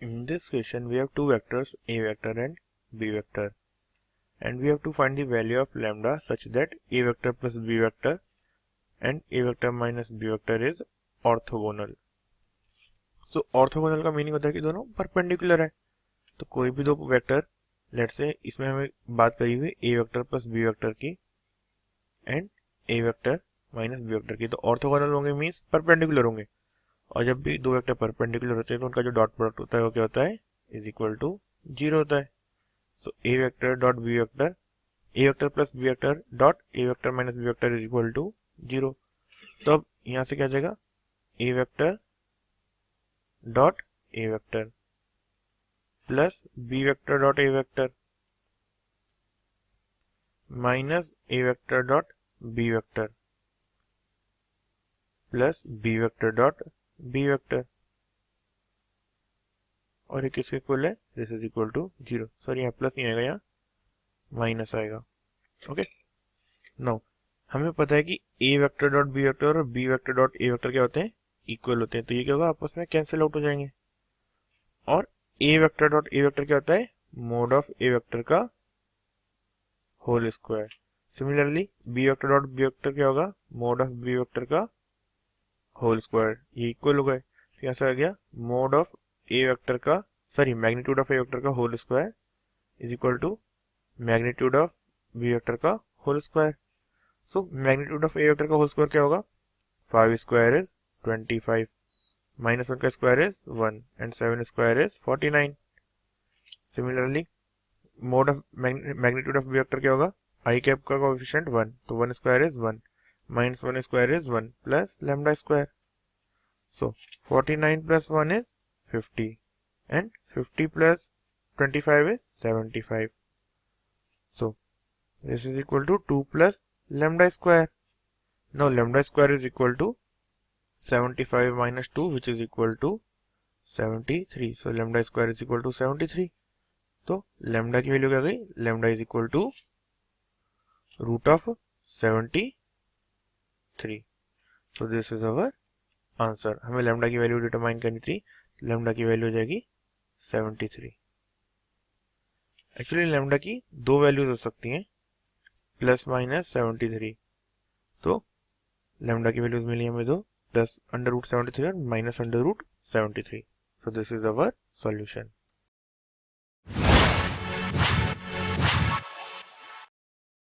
In this question, we have two vectors, a vector and b vector, and we have to find the value of lambda such that a vector plus b vector and a vector minus b vector is orthogonal. So orthogonal का meaning होता है कि दोनों perpendicular है. तो कोई भी दो वेक्टर, लेट्स से इसमें हमें बात करी हुई a vector plus b vector की and a vector minus b vector की, तो ऑर्थोगोनल होंगे मीन्स परपेंडिकुलर होंगे. और जब भी दो वेक्टर परपेंडिकुलर होते हैं तो उनका जो डॉट प्रोडक्ट होता है वो क्या होता है, इज इक्वल टू 0 होता है. So A vector dot B vector, A vector plus B vector dot A vector minus B vector is equal to 0. तो अब यहाँ से क्या आ जाएगा, A vector dot A vector plus B vector dot A vector minus A vector dot B vector plus B vector dot B vector, और ये किसके इक्वल है, this is equal to 0. Sorry यहाँ प्लस नहीं आएगा, यहाँ माइनस आएगा. Okay, now हमें पता है कि A vector dot B vector और B vector dot A vector क्या होते हैं, इक्वल होते हैं. तो ये क्या होगा, आपस में कैंसिल आउट हो जाएंगे. और A vector dot A vector क्या होता है, मोड ऑफ ए वेक्टर का whole square. Similarly B vector dot B vector क्या होगा, मोड ऑफ बी वेक्टर का होल स्क्वायर. ये इक्वल हो गए, तो यहाँ से आ गया मोड ऑफ ए वेक्टर का, sorry magnitude of A vector का whole square is equal to magnitude of B vector का whole square. So magnitude of A vector का होल स्क्वायर क्या होगा, 5 स्क्वायर इज 25, माइनस 1 का square is 1 and 7 square is 49. Similarly mod of magnitude of B vector क्या होगा, I cap का coefficient 1, तो 1 square is 1 minus 1 square is 1 plus lambda square. So 49 plus 1 is 50 and 50 plus 25 is 75. So this is equal to 2 plus lambda square. Now lambda square is equal to 75 minus 2, which is equal to 73. So lambda square is equal to 73. तो lambda की value क्या गई, lambda is equal to root of 73. So this is our answer. हमें lambda की value determine करनी थी, lambda की value हो जाएगी 73. एक्चुअली लैम्डा की दो वैल्यूज हो सकती हैं, प्लस माइनस 73. तो लैम्डा की वैल्यूज मिली हमें दो, प्लस अंडर रूट 73 और minus under root 73. So this is our solution.